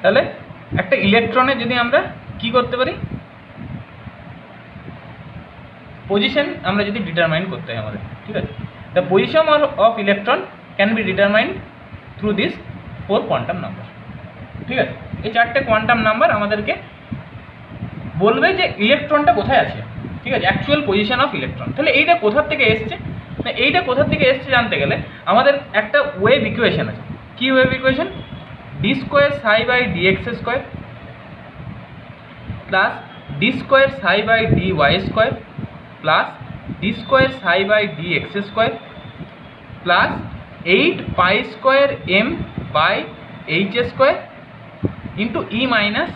তাহলে একটা ইলেকট্রনে যদি আমরা কি করতে পারি, পজিশন আমরা যদি ডিটারমাইন করতে হয় আমাদের, ঠিক আছে। The position of electron can be determined through this 4 quantum number, ঠিক আছে। এই 4টে কোয়ান্টাম নাম্বার আমাদেরকে বলবে যে ইলেকট্রনটা কোথায় আছে, ঠিক আছে, অ্যাকচুয়াল পজিশন অফ ইলেকট্রন। তাহলে এইটা কোথার থেকে এসছে, না এইটা কোথার থেকে এসছে জানতে গেলে আমাদের একটা ওয়েভ ইকুয়েশন আছে। কি wave equation? D square psi by d x square plus d square psi by d y square plus d square psi by d x square plus 8 pi square m by h square into E minus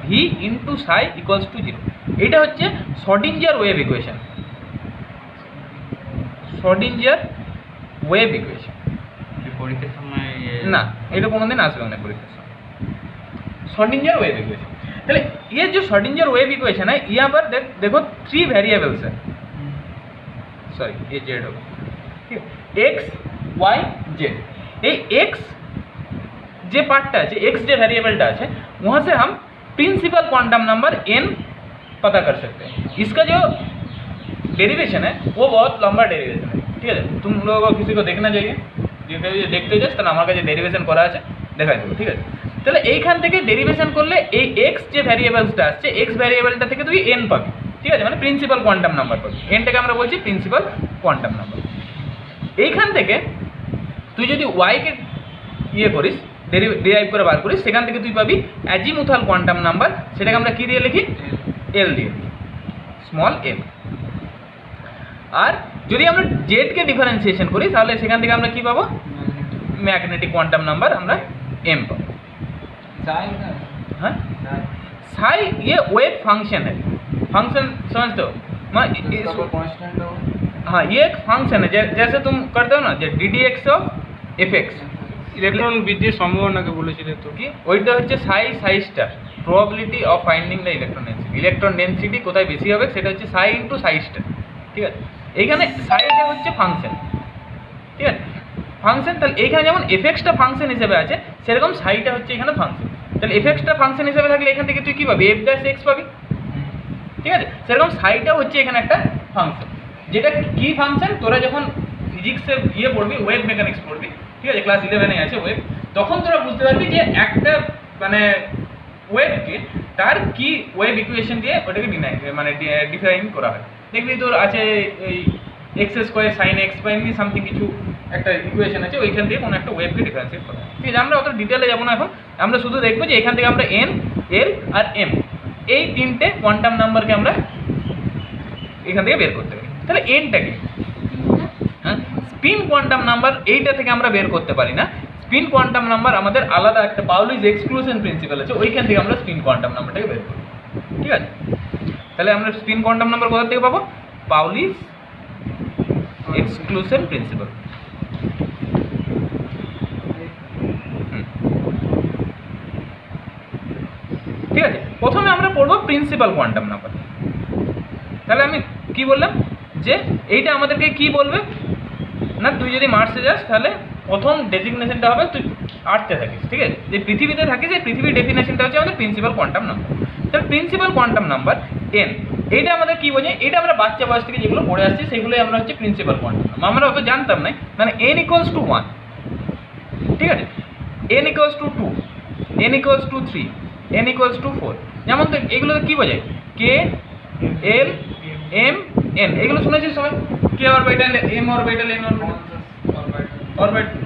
V into psi equals to 0। এটা হচ্ছে Schrodinger wave equation, Schrodinger wave equation. পরীক্ষার সময় না, এটা কোনোদিন আসবে না পরীক্ষার সময়। Schrodinger wave equation. चले ये जो शॉर्डिंजर वेव इक्वेशन है यहाँ पर देखो 3 वेरिएबल्स है, सॉरी ये जेड होगा, ठीक है, एक्स वाई जेड। ये एक्स जे पार्टटा है, एक्स जे वेरिएबलटा है, वहाँ से हम प्रिंसिपल क्वांटम नंबर n पता कर सकते हैं। इसका जो डेरिवेशन है वो बहुत लंबा डेरिवेशन है, ठीक है। तुम लोगों को किसी को देखना चाहिए, जो देखते जास তাহলে আমার কাছে ডেরিভেশন করা আছে দেখাই দেবো, ঠিক আছে। তাহলে এইখান থেকে ডেরিভেশন করলে এই এক্স যে ভ্যারিয়েবলসটা আসছে এক্স ভ্যারিয়েবলটা থেকে তুই এন পাবি, ঠিক আছে, মানে প্রিন্সিপাল কোয়ান্টাম নাম্বার পাবি। এনটাকে আমরা বলছি প্রিন্সিপাল কোয়ান্টাম নাম্বার। এইখান থেকে তুই যদি ওয়াইকে ইয়ে করিস ডিরাইভ করে বার করিস সেখান থেকে তুই পাবি অ্যাজিমুথাল কোয়ান্টাম নাম্বার, সেটাকে আমরা কী দিয়ে লিখি? এল দিয়ে লিখি, স্মল এল। আর যদি আমরা জেডকে ডিফারেন্সিয়েশন করি তাহলে সেখান থেকে আমরা কী পাবো? मैग्नेटिक क्वांटम नंबर हमरा m पाओ। हाँ साई ये वेव फंक्शन है, फंक्शन समझते हो? हाँ ये एक फंक्शन है, जैसे तुम करते हो ना D D x of F x electron বৃদ্ধির সম্ভাবনাকে বলেছিলে তো কি ওইটা হচ্ছে সাই সাই star probability of finding the electron density. Electron density কোথায় বেশি হবে সেটা হচ্ছে সাই ইন্টু সাই স্টার, ঠিক আছে। এইখানে সাইটা হচ্ছে ফাংশন, ঠিক আছে, ফাংশন। তাহলে এইখানে যেমন এফএক্সটা ফাংশন হিসেবে আছে সেরকম সাইটা হচ্ছে এখানে ফাংশন। তাহলে এফএক্সটা ফাংশন হিসেবে থাকলে এখান থেকে তুই কী পাবি? এফ ড্যাশ এক্স পাবি, ঠিক আছে। সেরকম সাইটা হচ্ছে এখানে একটা ফাংশন, যেটা কি ফাংশন তোরা যখন ফিজিক্সে ইয়ে পড়বি, ওয়েভ মেকানিক্স পড়বি, ঠিক আছে, ক্লাস 11-এ আছে ওয়েভ, তখন তোরা বুঝতে পারবি যে একটা মানে ওয়েভকে তার কি ওয়েভ ইকুয়েশন দিয়ে ওটাকে মানে ডিফাইন করা হয়। দেখবি তোর আছে এই এক্স স্কোয়ার সাইন এক্স বা এমনি সামথিং কিছু একটা ইকুয়েশন আছে, ওইখান থেকে কোনো একটা ওয়েভকে ডিফারেন্সিয়েট করা হয়, ঠিক আছে। আমরা অত ডিটেলে যাবো না এখন, আমরা শুধু দেখবো যে এখান থেকে আমরা এন এল আর এম এই তিনটে কোয়ান্টাম নাম্বারকে আমরা এখান থেকে বের করতে পারি। তাহলে এনটাকে হ্যাঁ স্পিন কোয়ান্টাম নাম্বার এইটা থেকে আমরা বের করতে পারি না। স্পিন কোয়ান্টাম নাম্বার আমাদের আলাদা একটা পাউলিস এক্সক্লুশন প্রিন্সিপাল আছে, ওইখান থেকে আমরা স্পিন কোয়ান্টাম নাম্বারটাকে বের করব, ঠিক আছে। তাহলে আমরা স্পিন কোয়ান্টাম নাম্বার কোথা থেকে পাবো? পাউলিস এক্সক্লুশন প্রিন্সিপাল। ঠিক আছে, প্রথমে আমরা পড়বো প্রিন্সিপাল কোয়ান্টাম নাম্বার। তাহলে আমি কি বললাম যে এইটা আমাদেরকে কি বলবে না, তুই যদি মার্সে যাস তাহলে প্রথম ডেজিগনেশনটা হবে তুই আর্থে থাকিস, ঠিক আছে, যে পৃথিবীতে থাকিস এই পৃথিবীর ডেফিনেশনটা হচ্ছে আমাদের প্রিন্সিপাল কোয়ান্টাম নাম্বার। তাহলে প্রিন্সিপাল কোয়ান্টাম নাম্বার এন, এইটা আমাদের কী বোঝে? এটা আমরা বাচ্চা বয়স থেকে যেগুলো পড়ে আসছি সেগুলোই আমরা হচ্ছে প্রিন্সিপাল কোয়ান্টাম নাম্বার। আমরা অত জানতাম না, মানে এন ইকুয়ালস টু 1, ঠিক আছে, N equals to 2, N equals to 3, N equals to 4, যেমন তো এগুলো কী বোঝায়? কে এল এম এন, এগুলো শুনেছিস সবাই? K orbital, M orbital, N orbital, orbital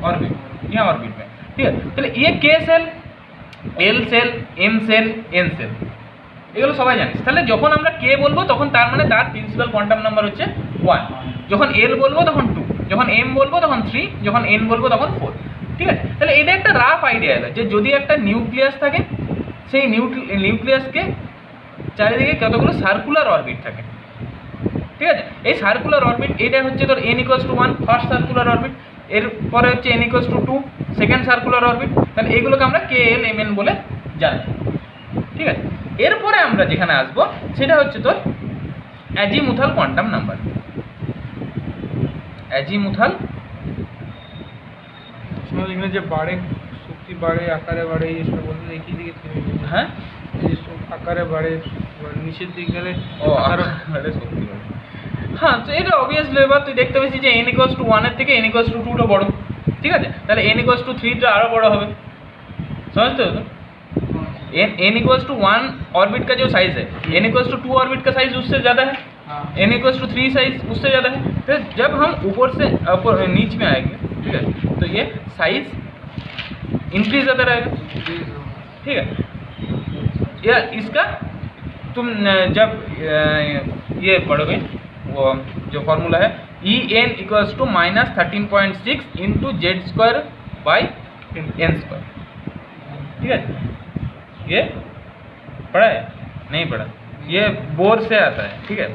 orbit यहाँ ऑर्बिट में, ठीक है। তাহলে ये K shell, L shell, M shell, N shell, এগুলো সবাই জানিস। তাহলে যখন আমরা কে বলবো তখন তার মানে তার প্রিন্সিপাল কোয়ান্টাম নাম্বার হচ্ছে 1, যখন এল বলবো তখন 2, যখন এম বলবো তখন 3, যখন এন বলবো তখন 4, ঠিক আছে। তাহলে এটা একটা রাফ আইডিয়া এলো যে যদি একটা নিউক্লিয়াস থাকে সেই নিউক্লিয়াসকে চারিদিকে কতগুলো সার্কুলার অরবিট থাকে, ঠিক আছে। এই সার্কুলার অরবিট এটা হচ্ছে তোর N equals to 1 first circular orbit, এরপরে হচ্ছে N equals to 2 second circular orbit. তাহলে এইগুলোকে আমরা কে এল এম এন বলে জানি, ঠিক আছে। এরপরে আমরা যেখানে আসবো সেটা হচ্ছে তোর অ্যাজিমুথাল কোয়ান্টাম নাম্বার। অ্যাজিমুথাল সময় এখানে যে বাড়ে, শক্তি বাড়ে, আকারে বাড়ে, এই সব বলতে একই দিকে থেমে গেছে। হ্যাঁ এই যে আকারে বাড়ে, নিচের দিকে গেলে ও আকারে শক্তি বাড়ে। হ্যাঁ, তো এটা অবভিয়াসলি এবার তুই দেখতে পেয়েছিস যে n = 1 এর থেকে n = 2 টা বড়, ঠিক আছে? তাহলে n = 3 টা আরো बड़ा হবে, समझ तो n = 1 ऑर्बिट का जो साइज है n = 2 ऑर्बिट का साइज उससे ज़्यादा है, n = 3 साइज उससे ज़्यादा है। फिर जब हम ऊपर से नीच में आएंगे, ठीक है, तो ये साइज इंक्रीज होता रहेगा, ठीक है? या इसका तुम जब ये पढ़ोगे वो जो फॉर्मूला है En = -13.6 × z²/n², ठीक है? ये पढ़ा है? नहीं पढ़ा? ये बोर से आता है, ठीक है,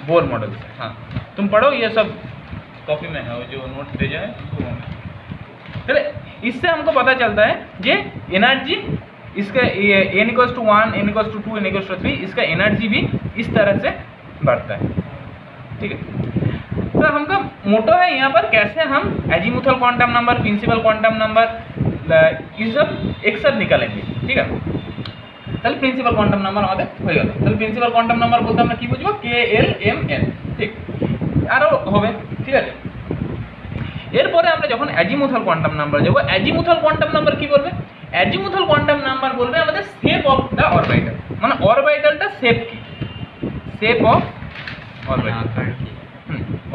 बोर मॉडल से। हाँ, तुम पढ़ो, ये सब कॉपी में है, वो जो नोट्स भेजा है चले। इससे हमको पता चलता है ये एनर्जी इसका ये n = 1, n = 2, n = 3, इसका एनर्जी भी इस तरह से बढ़ता है, ठीक है? तो हमका मोटो है यहाँ पर कैसे हम azimuthal quantum number, principal quantum number ये सब एक साथ निकालेंगे, ठीक है? তাহলে প্রিন্সিপাল কোয়ান্টাম নাম্বার আমাদের হয়ে গেল। তাহলে প্রিন্সিপাল কোয়ান্টাম নাম্বার বলতে আমরা কি বুঝবো? কে এল এম এন, ঠিক? আরও হবে, ঠিক আছে? এরপরে আমরা যখন অ্যাজিমুথাল কোয়ান্টাম নাম্বার যাব, অ্যাজিমুথাল কোয়ান্টাম নাম্বার কি বলবে? অ্যাজিমুথাল কোয়ান্টাম নাম্বার বলবে আমাদের শেপ অফ দ্য অরবিটাল, মানে অরবিটালটা শেপ কি, শেপ অফ অরবিটাল,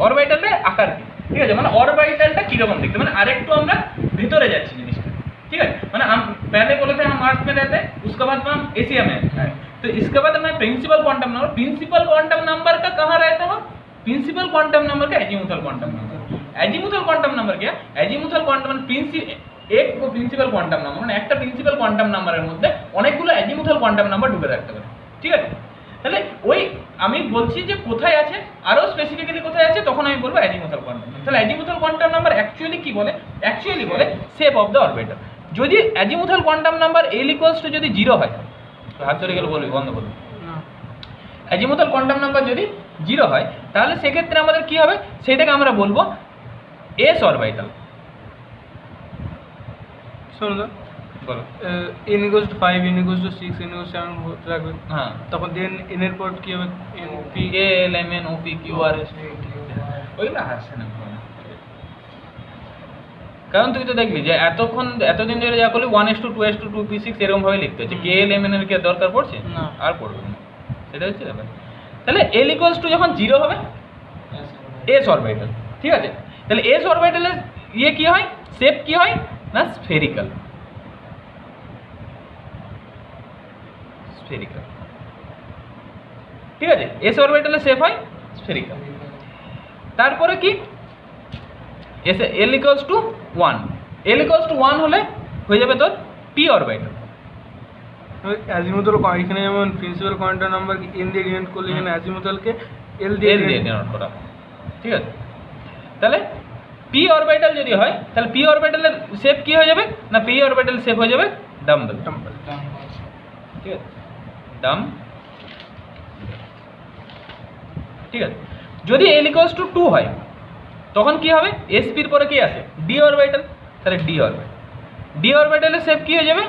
অরবিটালের আকার কি, ঠিক আছে? মানে অরবিটালটা কীরকম দেখতে, মানে আরেকটু আমরা ভিতরে যাচ্ছি জিনিসটা, ठीक है? मैंने हम पहले बोले थे हम अर्थ में रहते हैं, उसके बाद में हम एशिया में आए, तो इसके बाद मैं प्रिंसिपल क्वांटम नंबर का कहाँ रहता है? प्रिंसिपल क्वांटम नंबर का azimuthal quantum number. Azimuthal quantum number क्या? एजीमुथल क्वांटम एक प्रिंसिपल क्वांटम नंबर মানে একটা প্রিন্সিপাল কোয়ান্টাম নাম্বারের মধ্যে অনেকগুলো এজিমুথাল কোয়ান্টাম নাম্বার ঢুকে রাখতে পারে, ঠিক আছে? তাহলে ওই আমি বলছি যে কোথায় আছে, আরও স্পেসিফিক্যালি কোথায় আছে, তখন আমি বলবো এজিমুথাল কোয়ান্টাম। তাহলে এজিমুথাল কোয়ান্টাম নাম্বার অ্যাকচুয়ালি কি বলে? অ্যাকচুয়ালি বলে শেপ অফ দ্য অরবিটাল। যদি অ্যাজিমুথাল কোয়ান্টাম নাম্বার l = যদি 0 হয়, হাত ধরে গেলে বলবি, বন্ধ করবি। অ্যাজিমুথাল কোয়ান্টাম নাম্বার যদি 0 হয় তাহলে সেক্ষেত্রে আমাদের কি হবে? সেটাকে আমরা বলবো এস অরবিটাল। শোনো না, বলো। n = 5, n = 6, n = 7 রাখবে, হ্যাঁ, তখন দেন n এর পর কি হবে? n p K L M N O P Q R S, ওইগুলো আসছে না, কারণ তুই তো দেখবি যে এতদিন ধরে যা করলি 1:2:2 p6 এরকম ভাবে লিখতে হচ্ছে, কে এল এম এন এর কি দরকার পড়ছে? না, আর পড়বে না, সেটা হচ্ছে ব্যাপার। তাহলে l = যখন 0 হবে এস অরবিটাল, ঠিক আছে? তাহলে এস অরবিটালের ইয়ে কি হয়, শেপ কি হয় না? স্ফেরিক্যাল, ঠিক আছে? এস অরবিটালের শেপ হয় স্ফেরিক্যাল। তারপরে কি? এসে l = 1, l = 1 হলে হয়ে যাবে তোর পি অরবিটাল। অ্যাজিমুথাল এখানে যেমন প্রিন্সিপাল কোয়ান্টাম নাম্বার n দিয়ে ডিনোট করলে, এখানে অ্যাজিমুথালকে l দিয়ে ডিনোট করা, ঠিক আছে? তাহলে পি অরবিটাল যদি হয় তাহলে পি অরবিটালের শেপ কি হয়ে যাবে না? পি অরবিটাল শেপ হয়ে যাবে ডাম্বেল, ঠিক আছে? ডাম, ঠিক আছে? যদি l = 2 হয় তখন কি হবে? এসপির পরে কি আছে? ডি অরবিটাল, তাহলে ডি অরবিটালের শেপ কি হয়ে যাবে?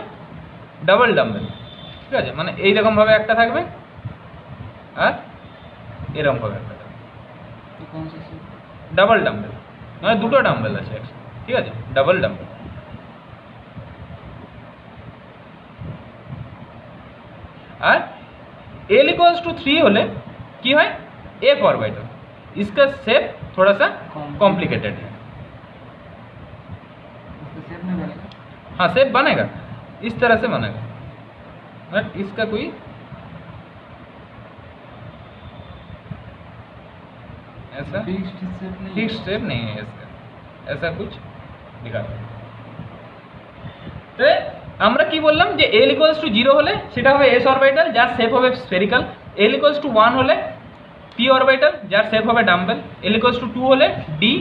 ডাবল ডাম্বেল, ঠিক আছে? মানে এইরকম ভাবে একটা থাকবে আর এরকম ভাবে একটা থাকবে, ডাবল ডাম্বেল, মানে দুটো ডাম্বেল আছে, ঠিক আছে? Double dumbbell. আর l = 3 হলে কি হয়? एफ ऑर्बिटल, इसका शेप थोड़ा सा कॉम्प्लिकेटेड है। हाँ, शेप बनेगा, इस तरह से बनेगा, बट इसका कोई ऐसा फिक्स्ड शेप नहीं है इसका, ऐसा कुछ दिखा। तो আমরা কি বললাম যে l = 0 হলে সেটা হবে এস অরবিটাল যার শেপ হবে স্ফেরিক্যাল, l = 1 হলে পি অরবিটাল যার শেপ হবে ডাম্বেল, l = 2 হলে ডি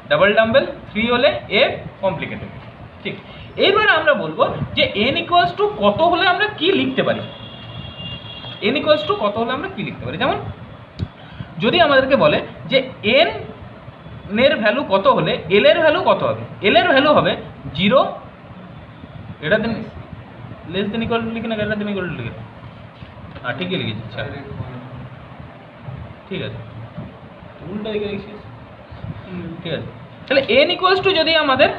ডাবল ডাম্বেল, 3 হলে এফ কমপ্লিকেটেড, ঠিক? এইবার আমরা বলবো যে n = কত হলে আমরা কি লিখতে পারি, n = কত হলে আমরা কি লিখতে পারি। যেমন যদি আমাদেরকে বলে যে n এর ভ্যালু কত হলে এল এর ভ্যালু কত হবে? এল এর ভ্যালু হবে 0 এটা দেন লেস দেন ইকুয়াল টু লিখে না, এটা দেন ইকুয়াল টু লিখে, হ্যাঁ ঠিকই লিখেছি, আচ্ছা ঠিক আছে, উল্টা দিকে লিখছিস, ঠিক আছে। তাহলে n ইকুয়ালস টু যদি আমাদের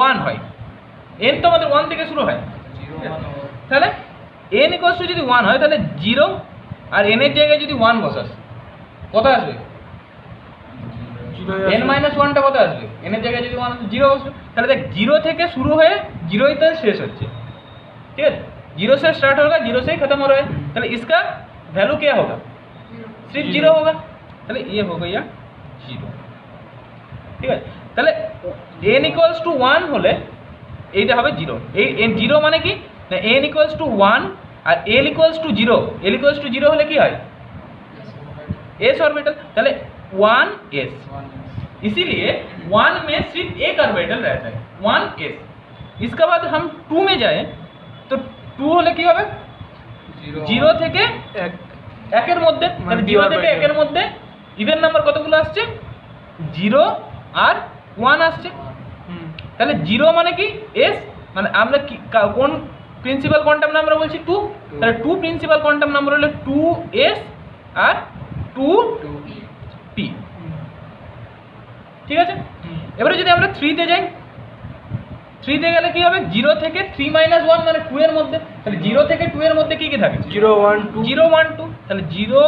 1 হয়, n তো আমাদের 1 থেকে শুরু হয়, তাহলে n ইকুয়ালস টু যদি 1 হয় তাহলে 0 আর n এর জায়গায় যদি 1 বসাস কত আসবে? n মাইনাস 1টা কত আসবে? n এর জায়গায় যদি 1 0 বসবে, তাহলে দেখ 0 থেকে শুরু হয়ে 0 ही तो शेष হচ্ছে, ठीक है, 0 से स्टार्ट होगा 0 से ही खत्म हो रहा है, তাহলে इसका वैल्यू क्या होगा? सिर्फ 0 होगा, তাহলে ये हो गया 0, ঠিক আছে। তাহলে n ইকুয়ালস টু 1 হলে এইটা হবে 0, এই n 0 মানে কি না, n ইকুয়ালস টু 1 আর l equals to 0, l equals to 0 হলে কি হয়? s ऑर्बिटल, তাহলে 1s, इसीलिए 1 में सिर्फ एक ऑर्बिटल रहता है 1s। इसके बाद हम 2 में जाए तो 2 হলে কি হবে? 0 থেকে 1 এর মধ্যে, মানে 0 থেকে 1 এর মধ্যে ইভেন নাম্বার কতগুলো আসছে? 0 আর 1 আসছে, তাহলে 0 মানে কি s, মানে আমরা কি কোন প্রিন্সিপাল কোয়ান্টাম নাম্বার বলছি? 2, তাহলে 2 প্রিন্সিপাল কোয়ান্টাম নাম্বার হলো 2s আর 2p, ঠিক আছে। এবারে যদি আমরা 3 তে যাই, 3 তে গেলে কি হবে? 0 থেকে 3 মাইনাস 1 মানে 2 এর মধ্যে, তাহলে 0 থেকে 2 এর মধ্যে কি কি থাকে? 0 1 2 0 1 2, তাহলে 0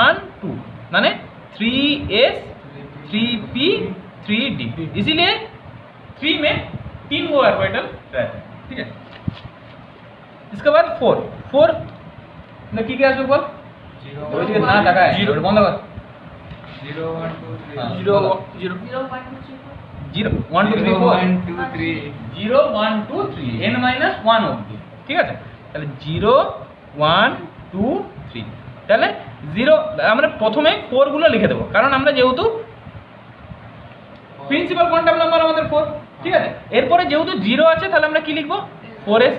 1 2 মানে 3s 3p 3d, इसीलिए 3 में 3 वो ऑर्बिटल रहता है, ठीक है। इसके बाद 4 में কি কি আসবে বল? ওই দিকে না তাকায়, ওটা বন্ধ কর। 0 1 2 3 हाँ, 0 बोलो। 0 0 1 2 3 4 0 1 2 3 n মাইনাস 1 অবধি, ঠিক আছে। তাহলে 0 1 2 3, তাহলে 0 আমরা প্রথমে 4 গুলো লিখে দেবো, কারণ আমরা যেহেতু প্রিন্সিপাল কোয়ান্টাম নাম্বার আমাদের 4, ঠিক আছে। এরপরে যেহেতু 0 আছে তাহলে আমরা কি লিখবো? 4s,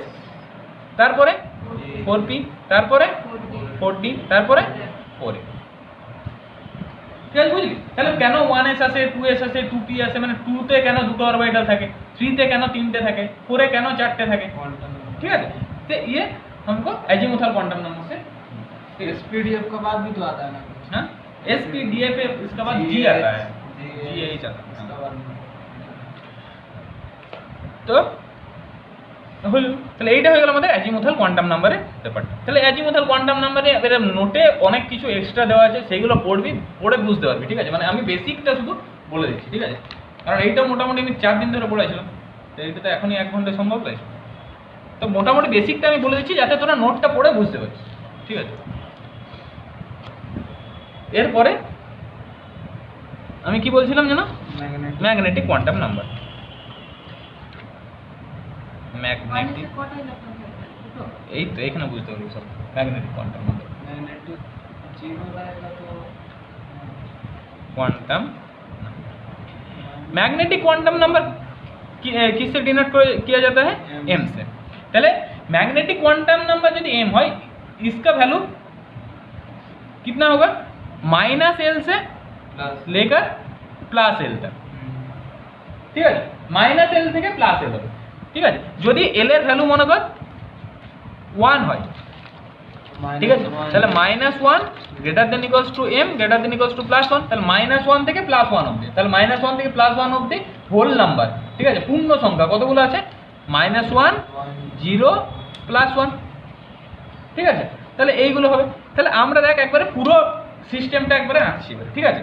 তারপরে 4p, তারপরে 4d, তারপরে 4a, ঠিক আছে, বুঝলি? তাহলে কেন 1s আসে 2s আসে 2p আসে, মানে 2 তে কেন দুটো অরবিটাল থাকে, 3 তে কেন 3টে থাকে, 4 এ কেন 4টে থাকে, ঠিক আছে। तो ये हमको एजीमुथल क्वांटम नंबर से, एसपीडीएफ का बाद भी तो आता है ना, हाँ एसपीडीएफ इसके बाद जी आता है, जी यही चलता है, তো হলো। তাহলে এইটা হয়ে গেল আমাদের অ্যাজিমুথাল কোয়ান্টাম নাম্বারের ব্যাপারটা। তাহলে অ্যাজিমুথাল কোয়ান্টাম নাম্বারে এর নোটে অনেক কিছু এক্সট্রা দেওয়া আছে, সেইগুলো পড়বি, পড়ে বুঝতে পারবি, ঠিক আছে। মানে আমি বেসিকটা শুধু বলে দিচ্ছি, ঠিক আছে, কারণ এইটা মোটামুটি আমি 4 দিন ধরে পড়াইছিলাম, তো এইটা তো এখনই 1 ঘন্টা সম্ভব নয়, তো মোটামুটি বেসিকটা আমি বলে দিচ্ছি যাতে তোরা নোটটা পড়ে বুঝতে পারছিস, ঠিক আছে। এরপরে আমি কি বলছিলাম জানো? ম্যাগনেটিক কোয়ান্টাম নাম্বার, ম্যাগনেটিক, এই তো এখানে বুঝতে পারবি সব। Magnetic quantum number, quantum magnetic quantum number किससे डिनोट किया जाता है? m से। पहले मैग्नेटिक क्वांटम नंबर यदि m है, इसका वैल्यू कितना होगा? -l से लेकर +l तक, ठीक है, -l থেকে +l হবে, ঠিক আছে। যদি l এর ভ্যালু মনে কর 1 হয়, ঠিক আছে, তাহলে -1 greater than equals to m greater than equals to +1, তাহলে -1 থেকে +1 অবধি, তাহলে -1 থেকে +1 অবধি হোল নাম্বার, ঠিক আছে, পূর্ণ সংখ্যা কতগুলো আছে? -1 0 +1, ঠিক আছে। তাহলে এইগুলো হবে। তাহলে আমরা দেখ একবারে পুরো সিস্টেমটা একবারে আঁকছি, ঠিক আছে।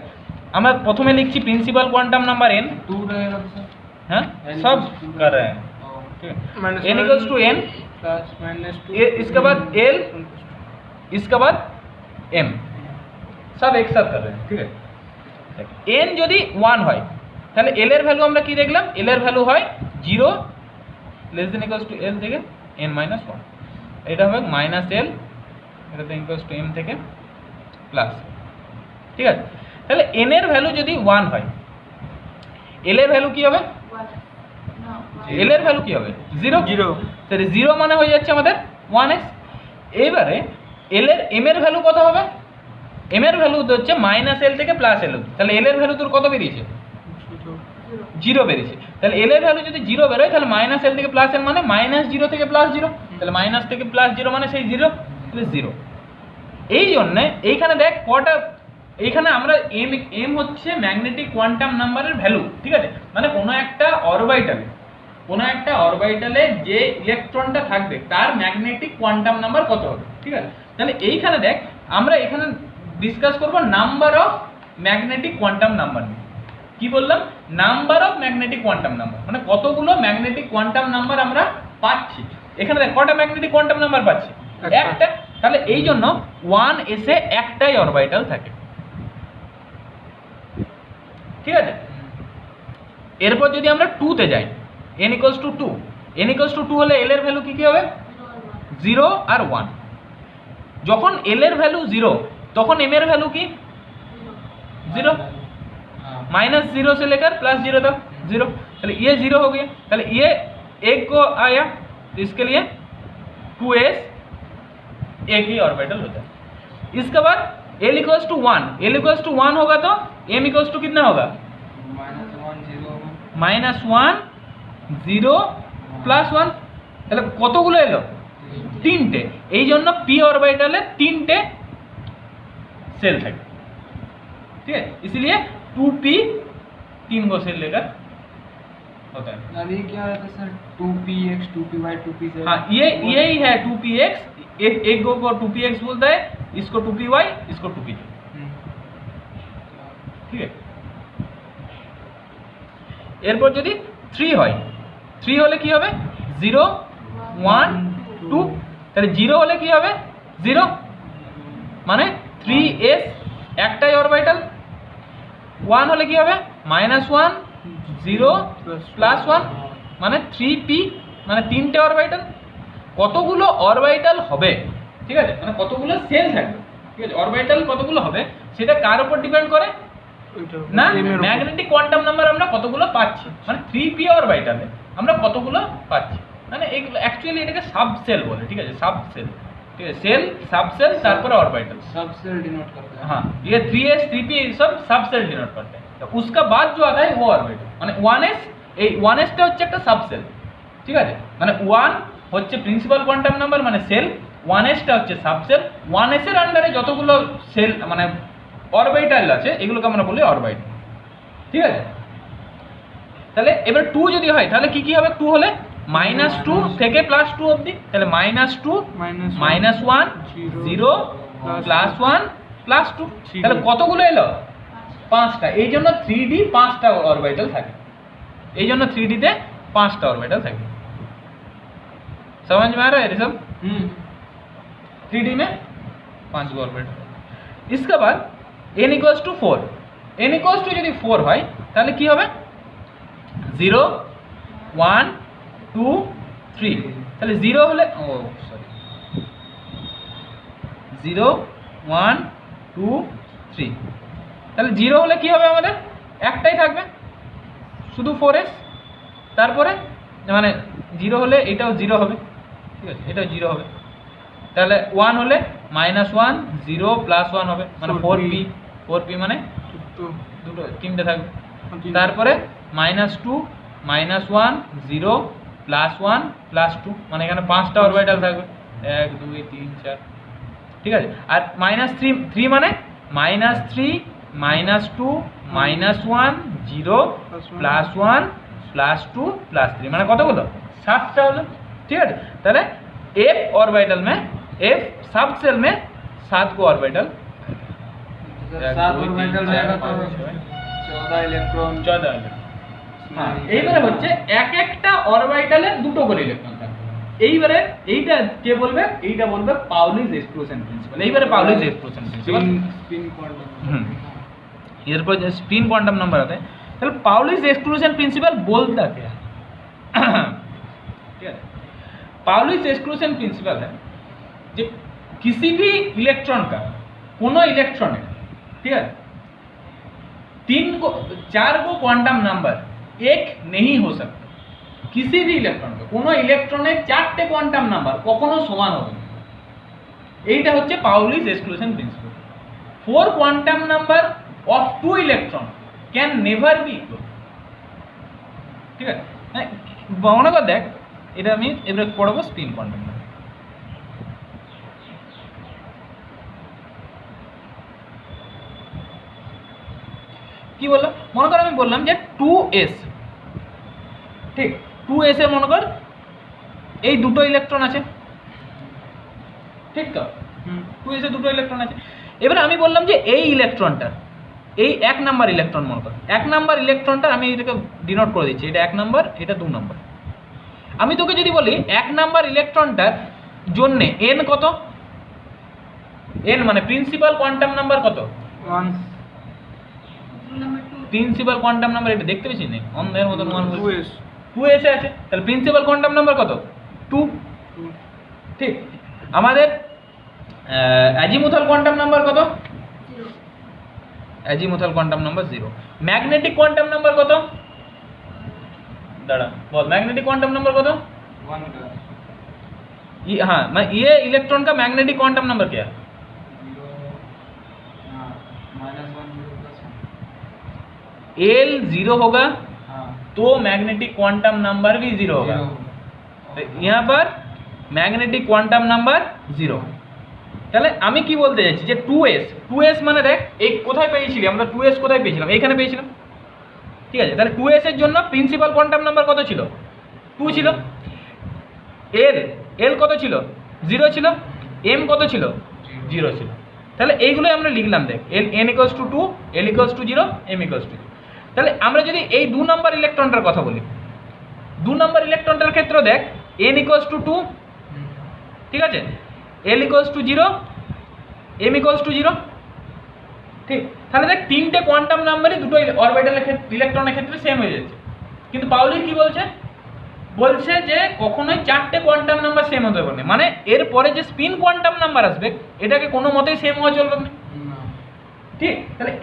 আমরা প্রথমে লিখছি প্রিন্সিপাল কোয়ান্টাম নাম্বার n, 2 रहेगा तो सर, हाँ सब कर रहे हैं, ठीक है, n equals to n plus -2, इसके बाद l, इसके बाद m, सब एक साथ कर रहे हैं, ठीक है। n যদি 1 হয় তাহলে l এর ভ্যালু আমরা কি দেখলাম? l এর ভ্যালু হয় 0 less than equals to l থেকে n - 1, এটা হবে -l এটা দেন ইকুয়ালস টু m থেকে প্লাস, ঠিক আছে। তাহলে n এর ভ্যালু যদি 1 হয়, l এর ভ্যালু কি হবে? l এর ভ্যালু কি হবে? 0 0, তাহলে 0 মানে হয়ে যাচ্ছে আমাদের 1s। এইবারে l এর m এর ভ্যালু কত হবে? m এর ভ্যালু হচ্ছে -l থেকে +l, তাহলে l এর ভ্যালু তোর কত বেরিয়েছে? জিরো বেরিয়েছে, তাহলে এল এর ভ্যালু যদি জিরো বেরোয় তাহলে মাইনাস এল থেকে প্লাস এল মানে মাইনাস জিরো থেকে প্লাস জিরো, তাহলে মাইনাস থেকে প্লাস জিরো মানে সেই জিরো, তাহলে জিরো। এই জন্যে এইখানে দেখ কটা, এইখানে আমরা এম এম হচ্ছে ম্যাগনেটিক কোয়ান্টাম নাম্বারের ভ্যালু, ঠিক আছে, মানে কোনো একটা অরবিটালে যে ইলেকট্রনটা থাকবে তার ম্যাগনেটিক কোয়ান্টাম নাম্বার কত হবে, ঠিক আছে। তাহলে এইখানে দেখ আমরা এখানে ডিসকাস করব number of magnetic quantum number নিয়ে। কি বললাম? Number of magnetic quantum number, মানে কতগুলো ম্যাগনেটিক কোয়ান্টাম নাম্বার আমরা পাচ্ছি। এখানে দেখ কটা ম্যাগনেটিক কোয়ান্টাম নাম্বার পাচ্ছি, একটা। তাহলে এই জন্য 1s এ একটাই অরবিটাল থাকে, ঠিক আছে। এরপর যদি আমরা 2 তে যাই, n = 2, n = 2 হলে l এর ভ্যালু কি হবে? 0 আর 1। যখন l এর ভ্যালু 0 তখন m এর ভ্যালু কি? 0, माइनस 0 से लेकर प्लस 0 तक 0, चलिए ये 0 हो गया, चलिए ये एक को आया तो इसके लिए 2s एक ही ऑर्बिटल होता है। इसके बाद l = 1, l = 1 होगा तो m = कितना होगा? -1 0 প্লাস 1, তাহলে কতগুলো এলো? 3টে। এই জন্য p অরবিটালে 3টে सेल থাকে, ठीक है, इसलिए 2p 3 गो सेल लेकर होता है। ये क्या रहता है सर? 2px 2py 2pz? हाँ, यही है 2px, एक गो को 2px बोलता है, इसको 2py, इसको 2pz, ठीक है। এরপর যদি 3 হয়, 3 হলে কি হবে? 0 1 2, তাহলে 0 হলে কি হবে? 0 মানে 3s একটাই অরবিটাল, 1 হলে কি হবে? -1 0 প্লাস 1 মানে 3p মানে 3টে অরবিটাল। কতগুলো অরবিটাল হবে, ঠিক আছে, মানে কতগুলো সেল থাকবে, ঠিক আছে, অরবিটাল কতগুলো হবে সেটা কার উপর ডিপেন্ড করে না, ম্যাগনেটিক কোয়ান্টাম নাম্বার আমরা কতগুলো পাচ্ছি, মানে 3p অরবিটালে আমরা কতগুলো পাচ্ছি, মানে এগুলো অ্যাকচুয়ালি এটাকে সাবসেল বলে, ঠিক আছে, সাবসেল, ठीक है, सेल सबसेल तारपर ऑर्बिटल सब सेल डिनोट करते हैं। हाँ, ये 3s 3p सब सबसेल डिनोट करते हैं। तो उसका बाद जो आता है वो ऑर्बिटल, মানে 1s, এই 1s টা হচ্ছে একটা সাবসেল, ঠিক আছে, মানে 1 হচ্ছে প্রিন্সিপাল কোয়ান্টাম নাম্বার মানে সেল, 1s টা হচ্ছে সাবসেল, 1s এর আন্ডারে যতগুলো সেল মানে অরবিটাল আছে এগুলোকে আমরা বলি অরবিটাল, ঠিক আছে। তাহলে এবার 2 যদি হয় তাহলে কি কি হবে? 2 হলে -2 থেকে +2 অবধি, তাহলে -2 -1 0 +1 +2, তাহলে কতগুলো এলো? 5টা। এই জন্য 3d 5টা অরবিটাল থাকে, এই জন্য 3d তে 5টা অরবিটাল থাকে। समझ में आ रहा है ये सब? 3d में 5 गो ऑर्बिटल। इसके बाद n = 4, n = যদি 4 হয় তাহলে কি হবে? 0 1 2 3, তাহলে 0 হলে 0 1 2 3, তাহলে 0 হলে কি হবে? আমাদের একটাই থাকবে শুধু 4s, তারপরে মানে 0 হলে এটাও 0 হবে, ঠিক আছে, এটাও 0 হবে, তাহলে 1 হলে -1 0 +1 হবে মানে 4p মানে দুটো 3টে থাকবে, তারপরে -2 -1 0 +1 +2 মানে এখানে 5টা অরবিটাল থাকবে 1 2 3 4, ঠিক আছে। আর -3 মানে -3 -2 -1 0 +1 +2 +3 মানে কতগুলো? 7টা হলো, ঠিক আছে। তাহলে f ऑर्बिटल में f सब सेल में 7 को ऑर्बिटल, 7 ऑर्बिटल रहेगा तो 14 इलेक्ट्रॉन 14 इलेक्ट्रन। হ্যাঁ, এইবারে হচ্ছে এক একটা অরবিটালে দুটো করে ইলেকট্রন থাকবে। এইবারে এইটা কে বলবে? এইটা বলবে পাউলিস এক্সক্লুশন প্রিন্সিপাল। এইবারে পাউলিস এক্সক্লুশন প্রিন্সিপাল, स्पिन क्वांटम। এরপর যে স্পিন কোয়ান্টাম नंबर आता है, তাহলে पाउलिस एक्सक्लूजन प्रिंसिपल बोलता क्या है? ठीक है, पाउलिस एक्सक्लूजन प्रिंसिपल है कि किसी भी इलेक्ट्रॉन का कोनो इलेक्ट्रॉन है, ठीक है, 4 को क्वांटम नंबर एक नहीं हो सकता। किसी भी इलेक्ट्रॉन का कोनो इलेक्ट्रॉনের 4টে কোয়ান্টাম নাম্বার কখনো সমান হবে না, এইটা হচ্ছে Pauli's exclusion principle. 4 quantum number of 2 electron can never be equal, ঠিক আছে, হ্যাঁ মনে কর দেখ এটা আমি এবারে পড়াবো স্পিন কোয়ান্টাম নাম্বার। কি বললাম, মনে কর আমি বললাম যে 2s, ঠিক 2s এ মনে কর এই দুটো ইলেকট্রন আছে, ঠিক তো 2s এ দুটো ইলেকট্রন আছে। এবারে আমি বললাম যে এই ইলেকট্রনটা, এই 1 নাম্বার ইলেকট্রন মনে কর, 1 নাম্বার ইলেকট্রনটা আমি এটাকে ডিনোট করে দিচ্ছি, এটা 1 নাম্বার, এটা 2 নাম্বার। আমি তোকে যদি বলি 1 নাম্বার ইলেকট্রনটার জন্য n কত, n মানে প্রিন্সিপাল কোয়ান্টাম নাম্বার কত, 1 প্রিন্সিপাল কোয়ান্টাম নাম্বার এটা দেখতে পেয়েছিস না অন্ধের মতন 2s 2s এ আছে, তাহলে প্রিন্সিপাল কোয়ান্টাম নাম্বার কত 2, ঠিক। আমাদের অ্যাজিমুথাল কোয়ান্টাম নাম্বার কত, azimuthal quantum number 0। Magnetic quantum number কত, দাঁড়া বল ম্যাগনেটিক কোয়ান্টাম नाम्बर कत, 1 का हाँ मैं ये इलेक्ट्रॉन का मैग्नेटिक क्वांटम नंबर क्या है, 0 हाँ -1 0 प्लस L 0 होगा हाँ तो मैग्नेटिक क्वांटम नंबर भी 0 होगा, तो यहाँ पर मैग्नेटिक क्वांटम नंबर 0। তাহলে আমি কি বলতে যাচ্ছি যে 2s মানে দেখ এই কোথায় পেয়েছিলি আমরা, 2s কোথায় পেয়েছিলাম, এইখানে পেয়েছিলাম, ঠিক আছে। তাহলে 2s এর জন্য প্রিন্সিপাল কোয়ান্টাম নাম্বার কত ছিল, 2 ছিল। l কত ছিল, 0 ছিল। m কত ছিল, 0 ছিল। তাহলে এইগুলোই আমরা লিখলাম দেখ, n = 2, l = 0, m = 0। তাহলে আমরা যদি এই 2 নাম্বার ইলেকট্রনটার কথা বলি, 2 নাম্বার ইলেকট্রনটার ক্ষেত্রে দেখ n = 2, ঠিক আছে, l = 0, m = 0, ঠিক। তাহলে দেখ তিনটে কোয়ান্টাম নাম্বারই দুটো অরবিটালের ক্ষেত্রে ইলেকট্রনের ক্ষেত্রে সেম হয়ে যাচ্ছে, কিন্তু পাউলি কি বলছে, বলছে যে কখনোই চারটে কোয়ান্টাম নাম্বার সেম হতে পারে না, মানে এর পরে যে স্পিন কোয়ান্টাম নাম্বার আসবে এটাকে কোনো মতেই সেম হওয়া চলবে না, ঠিক। তাহলে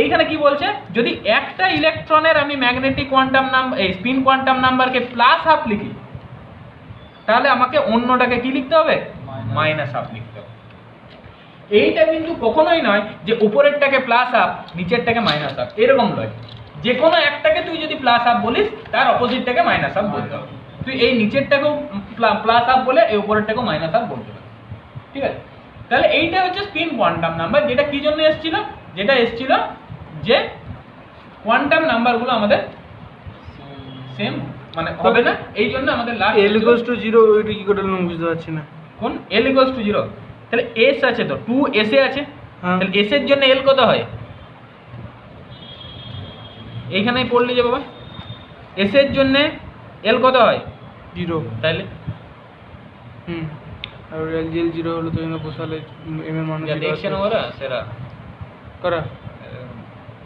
এইখানে কি বলছে, যদি একটা ইলেকট্রনের আমি ম্যাগনেটিক কোয়ান্টাম নাম্বার এই স্পিন কোয়ান্টাম নাম্বারকে +½ লিখি, তাহলে আমাকে অন্যটাকে কি লিখতে হবে, -½ লিখতে হবে। এইটা কিন্তু কখনোই নয় যে উপরেরটাকে +½ নিচেরটাকে -½ এরকম নয়, যে কোনো একটাকে তুই যদি +½ বলিস তার অপোজিটটাকে -½ বলতে হবে, তুই এই নিচেরটাকেও +½ বলে এই উপরেরটাকেও -½ বলতে হবে, ঠিক আছে। তাহলে এইটা হচ্ছে স্পিন কোয়ান্টাম নাম্বার, যেটা কি জন্য এসেছিল, যেটা এসেছিল যে কোয়ান্টাম নাম্বারগুলো আমাদের সেম মানে হবে না, এই জন্য আমাদের লাস্ট l = 0 ওইটা কি করে লিখব বুঝতে পারছি না। কোন l = 0, তাহলে s আছে তো 2s এ আছে, হ্যাঁ। তাহলে s এর জন্য l কত হয়, এইখানেই পড়লে যে বাবা s এর জন্য l কত হয় 0, তাহলে আর l 0 হলো তো এখানে বসালে m এর মান या देखছে না ওরা সেরা করা